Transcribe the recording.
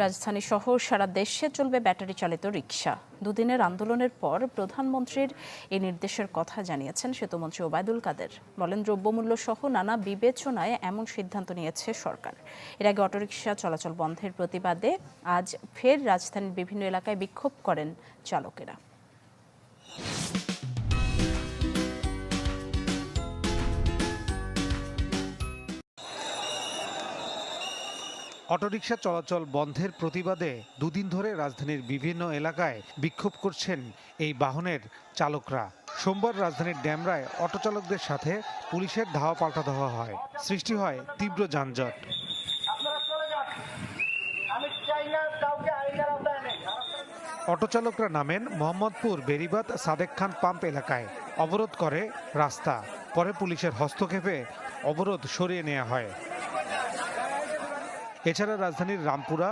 রাজধানী সহ সারা দেশে চলবে ব্যাটারি চালিত রিকশা। দুদিনের আন্দোলনের পর প্রধানমন্ত্রীর এই নির্দেশের কথা জানিয়েছেন সেতুমন্ত্রী ওবায়দুল কাদের। বলেন, দ্রব্যমূল্য সহ নানা বিবেচনায় এমন সিদ্ধান্ত নিয়েছে সরকার। এর আগে অটোরিকশা চলাচল বন্ধের প্রতিবাদে আজ ফের রাজধানীর বিভিন্ন এলাকায় বিক্ষোভ করেন চালকেরা। অটোরিকশা চলাচল বন্ধের প্রতিবাদে দুদিন ধরে রাজধানীর বিভিন্ন এলাকায় বিক্ষোভ করছেন এই বাহনের চালকরা। সোমবার রাজধানীর ডেমরায় অটো চালকদের সাথে পুলিশের ধাওয়া পাল্টা ধাওয়া হয়, সৃষ্টি হয় তীব্র যানজট। অটো চালকরা নামেন মোহাম্মদপুর বেরিবাদ সাদেক খান পাম্প এলাকায়, অবরোধ করে রাস্তা। পরে পুলিশের হস্তক্ষেপে অবরোধ সরিয়ে নেওয়া হয়। এছাড়া রাজধানীর রামপুরা